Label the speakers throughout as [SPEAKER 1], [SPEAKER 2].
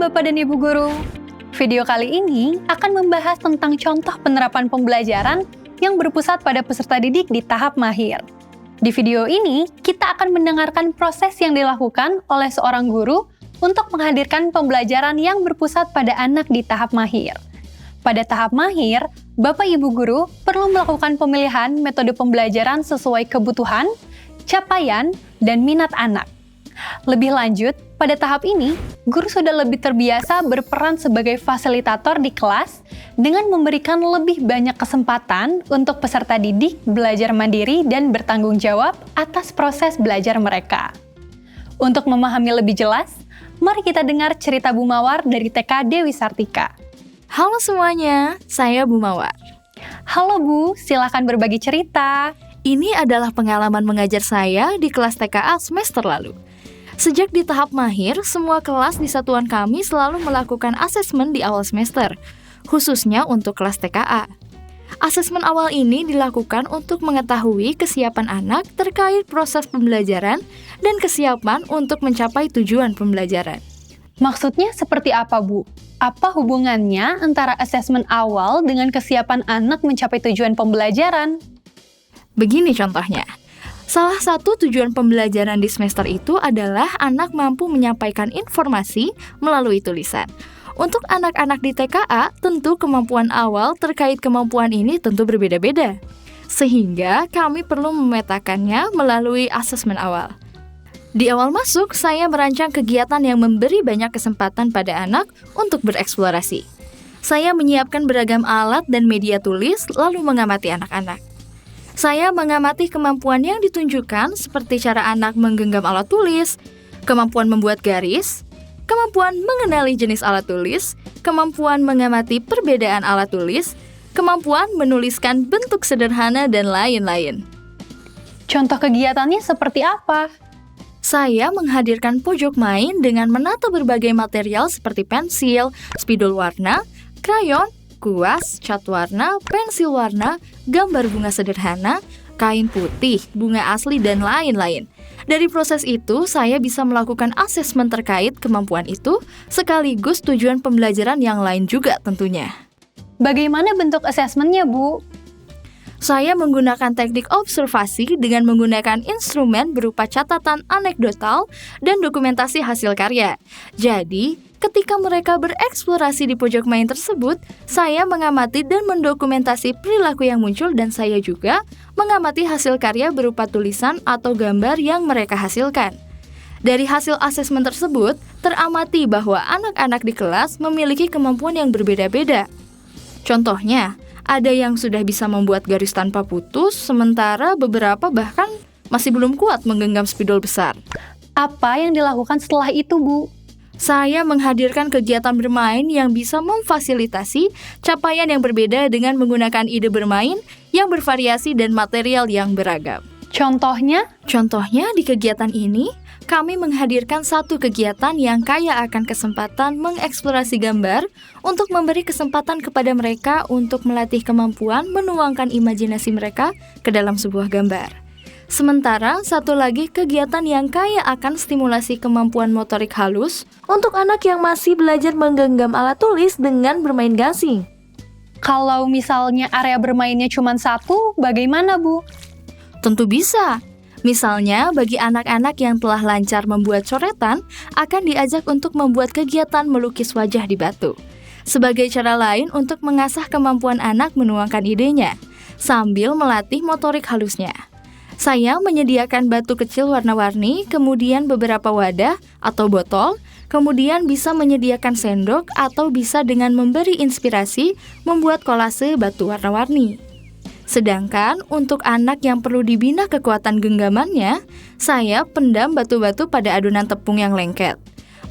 [SPEAKER 1] Bapak dan Ibu Guru. Video kali ini akan membahas tentang contoh penerapan pembelajaran yang berpusat pada peserta didik di tahap mahir. Di video ini, kita akan mendengarkan proses yang dilakukan oleh seorang guru untuk menghadirkan pembelajaran yang berpusat pada anak di tahap mahir. Pada tahap mahir, Bapak Ibu Guru perlu melakukan pemilihan metode pembelajaran sesuai kebutuhan, capaian, dan minat anak. Lebih lanjut, pada tahap ini, guru sudah lebih terbiasa berperan sebagai fasilitator di kelas dengan memberikan lebih banyak kesempatan untuk peserta didik belajar mandiri dan bertanggung jawab atas proses belajar mereka. Untuk memahami lebih jelas, mari kita dengar cerita Bu Mawar dari TK Dewi Sartika.
[SPEAKER 2] Halo semuanya, saya Bu Mawar.
[SPEAKER 1] Halo Bu, silakan berbagi cerita.
[SPEAKER 2] Ini adalah pengalaman mengajar saya di kelas TKA semester lalu. Sejak di tahap mahir, semua kelas di satuan kami selalu melakukan asesmen di awal semester, khususnya untuk kelas TKA. Asesmen awal ini dilakukan untuk mengetahui kesiapan anak terkait proses pembelajaran dan kesiapan untuk mencapai tujuan pembelajaran.
[SPEAKER 1] Maksudnya seperti apa, Bu? Apa hubungannya antara asesmen awal dengan kesiapan anak mencapai tujuan pembelajaran?
[SPEAKER 2] Begini contohnya. Salah satu tujuan pembelajaran di semester itu adalah anak mampu menyampaikan informasi melalui tulisan. Untuk anak-anak di TKA, tentu kemampuan awal terkait kemampuan ini tentu berbeda-beda. Sehingga kami perlu memetakannya melalui asesmen awal. Di awal masuk, saya merancang kegiatan yang memberi banyak kesempatan pada anak untuk bereksplorasi. Saya menyiapkan beragam alat dan media tulis, lalu mengamati anak-anak. Saya mengamati kemampuan yang ditunjukkan seperti cara anak menggenggam alat tulis, kemampuan membuat garis, kemampuan mengenali jenis alat tulis, kemampuan mengamati perbedaan alat tulis, kemampuan menuliskan bentuk sederhana, dan lain-lain.
[SPEAKER 1] Contoh kegiatannya seperti apa?
[SPEAKER 2] Saya menghadirkan pojok main dengan menata berbagai material seperti pensil, spidol warna, krayon, kuas, cat warna, pensil warna, gambar bunga sederhana, kain putih, bunga asli, dan lain-lain. Dari proses itu, saya bisa melakukan asesmen terkait kemampuan itu, sekaligus tujuan pembelajaran yang lain juga tentunya.
[SPEAKER 1] Bagaimana bentuk asesmennya, Bu?
[SPEAKER 2] Saya menggunakan teknik observasi dengan menggunakan instrumen berupa catatan anekdotal dan dokumentasi hasil karya. Jadi, ketika mereka bereksplorasi di pojok main tersebut, saya mengamati dan mendokumentasi perilaku yang muncul, dan saya juga mengamati hasil karya berupa tulisan atau gambar yang mereka hasilkan. Dari hasil asesmen tersebut, teramati bahwa anak-anak di kelas memiliki kemampuan yang berbeda-beda. Contohnya, ada yang sudah bisa membuat garis tanpa putus, sementara beberapa bahkan masih belum kuat menggenggam spidol besar.
[SPEAKER 1] Apa yang dilakukan setelah itu, Bu?
[SPEAKER 2] Saya menghadirkan kegiatan bermain yang bisa memfasilitasi capaian yang berbeda dengan menggunakan ide bermain yang bervariasi dan material yang beragam.
[SPEAKER 1] Contohnya?
[SPEAKER 2] Contohnya di kegiatan ini, kami menghadirkan satu kegiatan yang kaya akan kesempatan mengeksplorasi gambar untuk memberi kesempatan kepada mereka untuk melatih kemampuan menuangkan imajinasi mereka ke dalam sebuah gambar. Sementara satu lagi kegiatan yang kaya akan stimulasi kemampuan motorik halus untuk anak yang masih belajar menggenggam alat tulis dengan bermain gasing.
[SPEAKER 1] Kalau misalnya area bermainnya cuma satu, bagaimana, Bu?
[SPEAKER 2] Tentu bisa. Misalnya, bagi anak-anak yang telah lancar membuat coretan, akan diajak untuk membuat kegiatan melukis wajah di batu. Sebagai cara lain untuk mengasah kemampuan anak menuangkan idenya, sambil melatih motorik halusnya. Saya menyediakan batu kecil warna-warni, kemudian beberapa wadah atau botol, kemudian bisa menyediakan sendok atau bisa dengan memberi inspirasi membuat kolase batu warna-warni. Sedangkan untuk anak yang perlu dibina kekuatan genggamannya, saya pendam batu-batu pada adonan tepung yang lengket.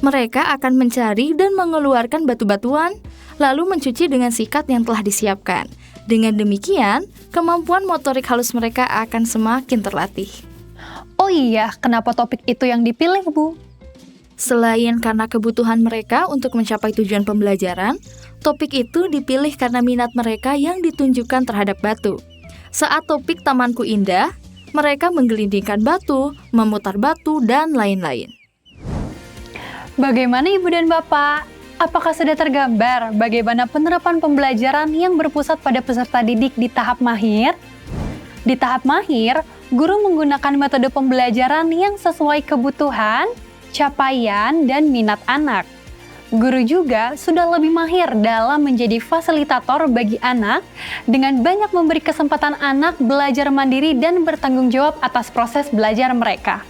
[SPEAKER 2] Mereka akan mencari dan mengeluarkan batu-batuan, lalu mencuci dengan sikat yang telah disiapkan. Dengan demikian, kemampuan motorik halus mereka akan semakin terlatih.
[SPEAKER 1] Oh iya, kenapa topik itu yang dipilih, Bu?
[SPEAKER 2] Selain karena kebutuhan mereka untuk mencapai tujuan pembelajaran, topik itu dipilih karena minat mereka yang ditunjukkan terhadap batu. Saat topik tamanku indah, mereka menggelindingkan batu, memutar batu, dan lain-lain.
[SPEAKER 1] Bagaimana Ibu dan Bapak? Apakah sudah tergambar bagaimana penerapan pembelajaran yang berpusat pada peserta didik di tahap mahir? Di tahap mahir, guru menggunakan metode pembelajaran yang sesuai kebutuhan, capaian, dan minat anak. Guru juga sudah lebih mahir dalam menjadi fasilitator bagi anak dengan banyak memberi kesempatan anak belajar mandiri dan bertanggung jawab atas proses belajar mereka.